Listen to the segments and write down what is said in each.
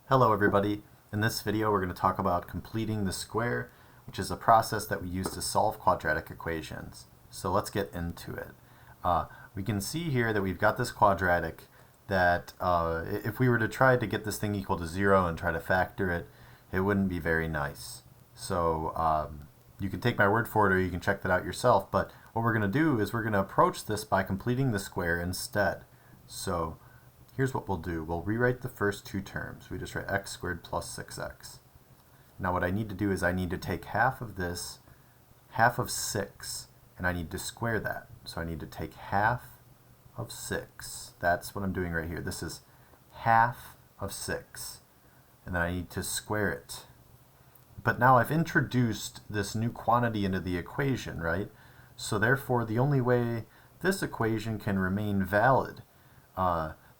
Hello everybody. In this video we're going to talk about completing the square, which is a process that we use to solve quadratic equations. So let's get into it. We can see here that we've got this quadratic that if we were to try to get this thing equal to 0 and try to factor it, it wouldn't be very nice. So you can take my word for it or you can check that out yourself, but what we're going to do is we're going to approach this by completing the square instead. So here's what we'll do. We'll rewrite the first two terms. We just write x squared plus 6x. Now what I need to do is I need to take half of this, half of 6, and I need to square that. So I need to take half of 6. That's what I'm doing right here. This is half of 6. And then I need to square it. But now I've introduced this new quantity into the equation, right? So therefore the only way this equation can remain valid,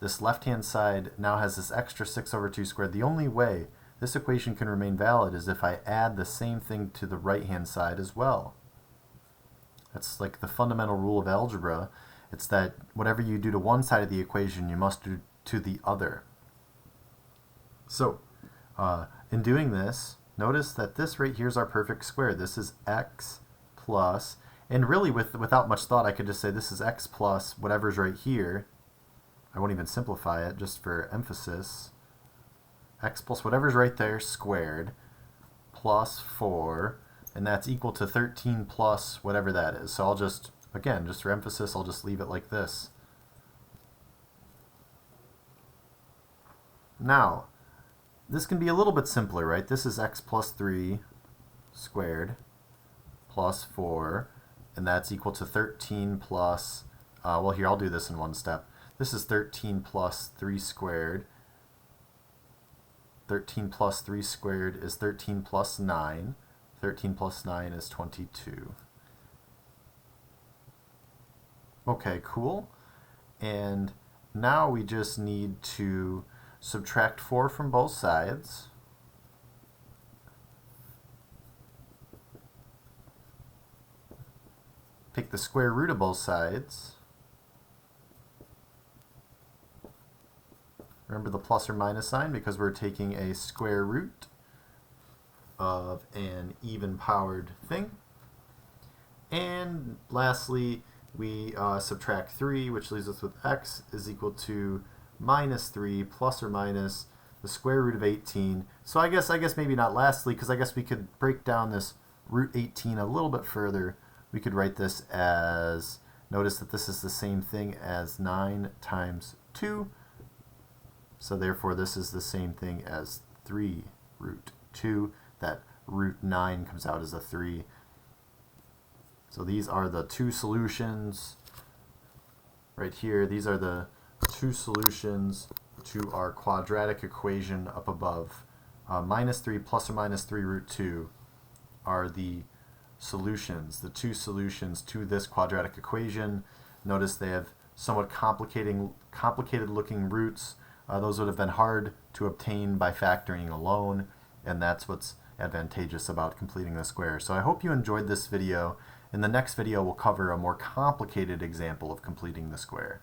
this left-hand side now has this extra 6 over 2 squared. The only way this equation can remain valid is if I add the same thing to the right-hand side as well. That's like the fundamental rule of algebra. It's that whatever you do to one side of the equation, you must do to the other. So, in doing this, notice that this right here is our perfect square. This is x plus, and really without much thought, I could just say this is x plus whatever's right here. I won't even simplify it just for emphasis. X plus whatever's right there squared plus 4, and that's equal to 13 plus whatever that is. So I'll just, again, just for emphasis, I'll just leave it like this. Now, this can be a little bit simpler, right? This is x plus 3 squared plus 4, and that's equal to 13 plus, well here, I'll do this in one step. This is 13 plus 3 squared. 13 plus 3 squared is 13 plus 9. 13 plus 9 is 22. Okay, cool. And now we just need to subtract 4 from both sides. Take the square root of both sides. Remember the plus or minus sign because we're taking a square root of an even-powered thing. And lastly, we subtract 3, which leaves us with x is equal to minus 3 plus or minus the square root of 18. So I guess maybe not lastly, because I guess we could break down this root 18 a little bit further. We could write this as, notice that this is the same thing as 9 times 2. So therefore this is the same thing as 3 root 2. That root 9 comes out as a 3. So these are the two solutions right here. These are the two solutions to our quadratic equation up above. Minus 3 plus or minus 3 root 2 are the solutions, the two solutions to this quadratic equation. Notice they have somewhat complicated looking roots. Those would have been hard to obtain by factoring alone, and that's what's advantageous about completing the square. So I hope you enjoyed this video. In the next video, we'll cover a more complicated example of completing the square.